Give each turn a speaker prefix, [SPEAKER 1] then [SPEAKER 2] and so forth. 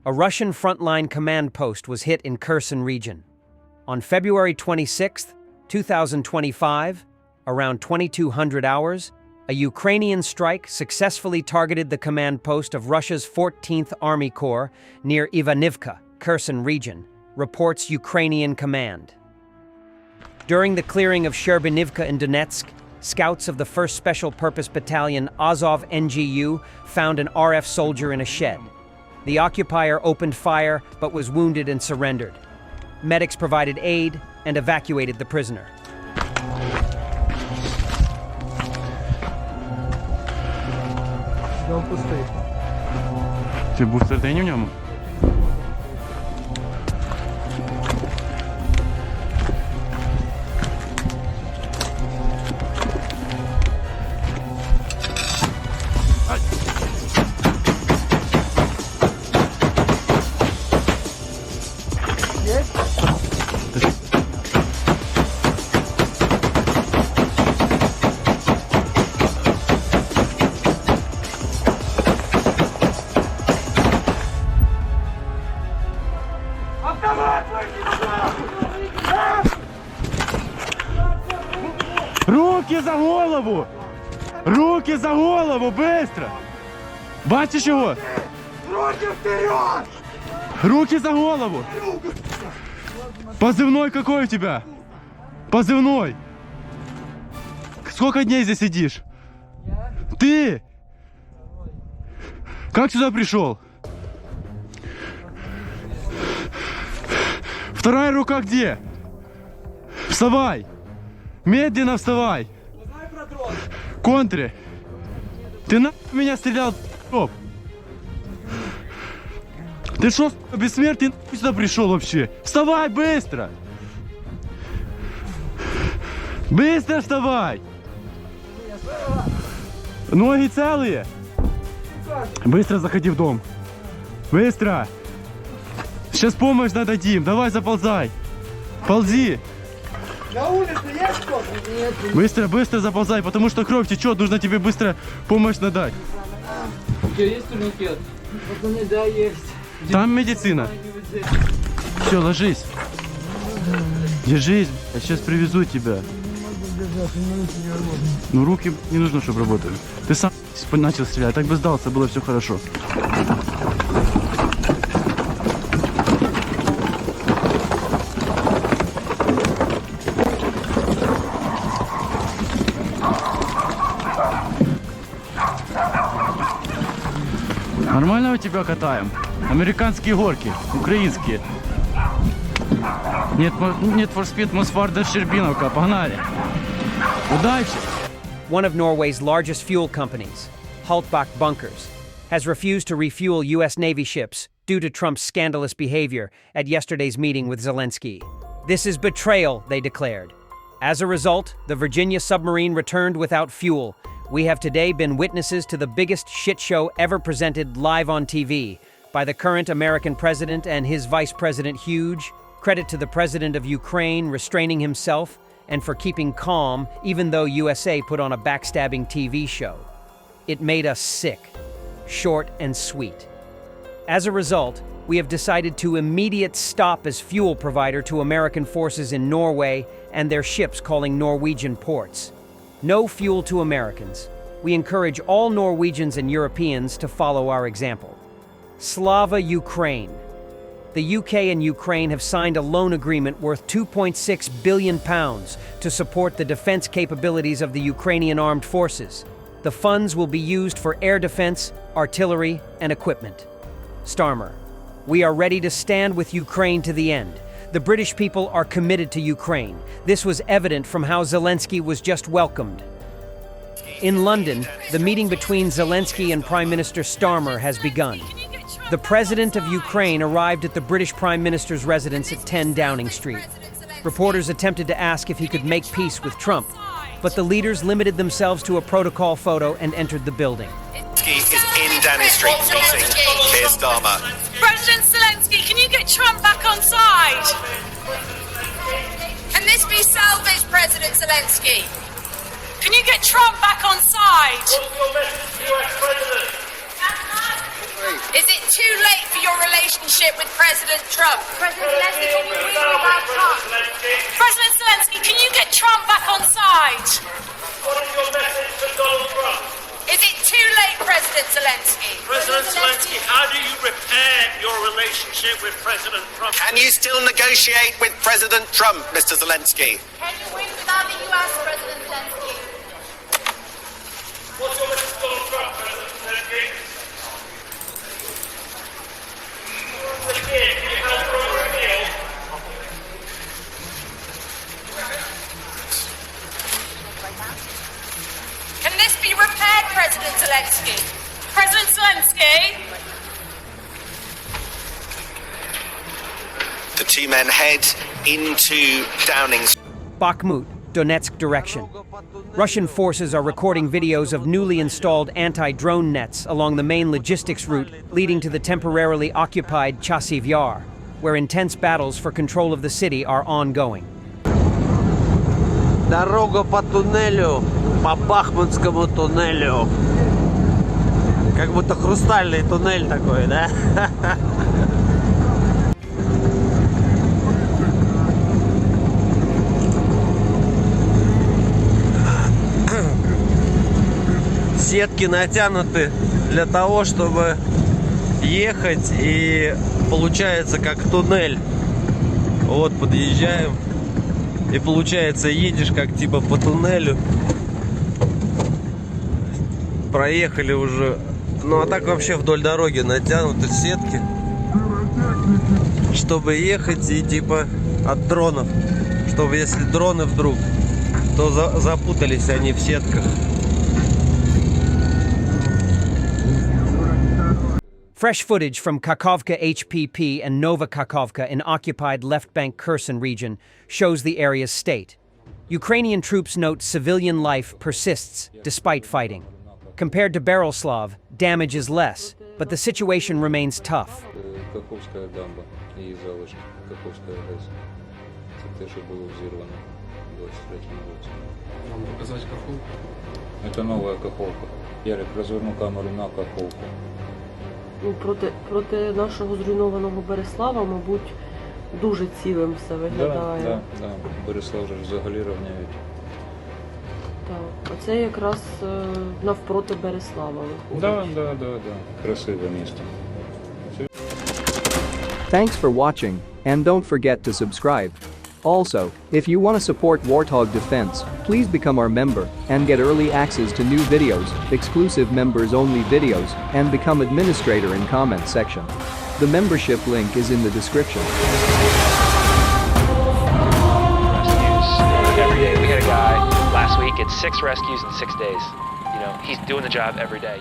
[SPEAKER 1] a Russian frontline command post was hit in Kherson region. On February 26, 2025, around 2200 hours, a Ukrainian strike successfully targeted the command post of Russia's 14th Army Corps near Ivanivka, Kherson region, reports Ukrainian command. During the clearing of Sherbinivka in Donetsk, scouts of the 1st Special Purpose Battalion Azov NGU found an RF soldier in a shed. The occupier opened fire but was wounded and surrendered. Medics provided aid and evacuated the prisoner.
[SPEAKER 2] Ти був всередині в ньому? Руки за голову! Руки за голову, быстро! Бачиш його?
[SPEAKER 3] Руки вперед!
[SPEAKER 2] Руки за голову! Позывной какой у тебя? Позывной! Сколько дней здесь сидишь? Ты! Как сюда пришел? Вторая рука где? Вставай! Медленно вставай! Контри! Ты на меня стрелял, стоп! Ты что, бессмертный, сюда пришел вообще? Вставай быстро! Быстро вставай! Ноги целые? Быстро заходи в дом! Быстро! Сейчас помощь дадим, давай заползай! Ползи!
[SPEAKER 3] На улице есть кто-то? Нет.
[SPEAKER 2] Быстро, быстро заползай, потому что кровь течет, нужно тебе быстро помощь надать.
[SPEAKER 4] У тебя есть турникет? Пацаны, да, есть.
[SPEAKER 2] Там медицина. Все, ложись. Держись, сейчас привезу тебя. Ну руки не нужно, чтобы работали. Ты сам начал стрелять, так бы сдался, было все хорошо. Нормально у тебя катаем? Американские горки, украинские. Нет for speed, Мосфарда, Щербиновка, погнали. Удачи!
[SPEAKER 1] One of Norway's largest fuel companies, Haltbach Bunkers, has refused to refuel U.S. Navy ships due to Trump's scandalous behavior at yesterday's meeting with Zelensky. This is betrayal, they declared. As a result, the Virginia submarine returned without fuel. We have today been witnesses to the biggest shit show ever presented live on TV by the current American president and his vice president Huge. Credit to the president of Ukraine restraining himself and for keeping calm even though USA put on a backstabbing TV show. It made us sick, short and sweet. As a result, we have decided to immediate stop as fuel provider to American forces in Norway and their ships calling Norwegian ports. No fuel to Americans. We encourage all Norwegians and Europeans to follow our example. Slava Ukraine. The UK and Ukraine have signed a loan agreement worth £2.6 billion to support the defense capabilities of the Ukrainian armed forces. The funds will be used for air defense, artillery, and equipment. Starmer. We are ready to stand with Ukraine to the end. The British people are committed to Ukraine. This was evident from how Zelensky was just welcomed. In London, the meeting between Zelensky and Prime Minister Starmer has begun. The President of Ukraine arrived at the British Prime Minister's residence at 10 Downing Street. Reporters attempted to ask if he could make peace with Trump, but the leaders limited themselves to a protocol photo and entered the building.
[SPEAKER 5] Is in Downing Street meeting Keir Starmer.
[SPEAKER 6] President Zelensky, can you get Trump back on side? Can this be salvaged, President Zelensky? Can you get Trump back on side?
[SPEAKER 5] What's your message to the US President?
[SPEAKER 6] Is it too late for your relationship with President Trump? President Zelensky, can you read about Trump? President Zelensky, can you get Trump back on side?
[SPEAKER 7] What is your message to Donald Trump?
[SPEAKER 6] Is it too late, President Zelensky?
[SPEAKER 7] President Zelensky, how do you repair your relationship with President Trump?
[SPEAKER 5] Can you still negotiate with President Trump, Mr. Zelensky?
[SPEAKER 6] Can you win without the US, President Zelensky?
[SPEAKER 7] What's your message to Donald Trump, President Zelensky? Again, can you help from a deal?
[SPEAKER 6] Can this be repaired, President Zelensky? President Zelensky?
[SPEAKER 5] The two men head into Downing.
[SPEAKER 1] Bakhmut, Donetsk direction. Russian forces are recording videos of newly installed anti-drone nets along the main logistics route leading to the temporarily occupied Chasiv Yar, where intense battles for control of the city are ongoing.
[SPEAKER 8] Дорога по туннелю, по Бахмутскому туннелю. Как будто хрустальный туннель такой, да? Сетки натянуты для того, чтобы ехать, и получается как туннель. Вот подъезжаем, и получается едешь как типа по туннелю. Проехали уже. Ну а так вообще вдоль дороги натянуты сетки, чтобы ехать и типа от дронов, чтобы если дроны вдруг, то запутались они в сетках.
[SPEAKER 1] Fresh footage from Kakhovka HPP and Nova Kakhovka in occupied left bank Kherson region shows the area's state. Ukrainian troops note civilian life persists despite fighting. Compared to Beryslav, damage is less, but the situation remains tough.
[SPEAKER 9] Каховська дамба і залишки Каховської ГЕС. Це те, що було взірвано у 23-му році.
[SPEAKER 4] Вам показати Каховку?
[SPEAKER 9] Це нова Каховка. Ярик, розверну камеру на Каховку.
[SPEAKER 10] Ну, проти нашого зруйнованого Береслава, мабуть, дуже цілим все виглядає.
[SPEAKER 9] Да. Береслав же взагалі рівняють.
[SPEAKER 10] Так, оце якраз навпроти Береслава виходить.
[SPEAKER 9] Да. Красиве місто.
[SPEAKER 11] Thanks for watching, and don't forget to subscribe. Also, if you want to support Warthog Defense, please become our member and get early access to new videos, exclusive members-only videos, and become administrator in comment section. The membership link is in the description.
[SPEAKER 12] Rescues every day. We had a guy last week at 6 rescues in 6 days. You know, he's doing the job every day.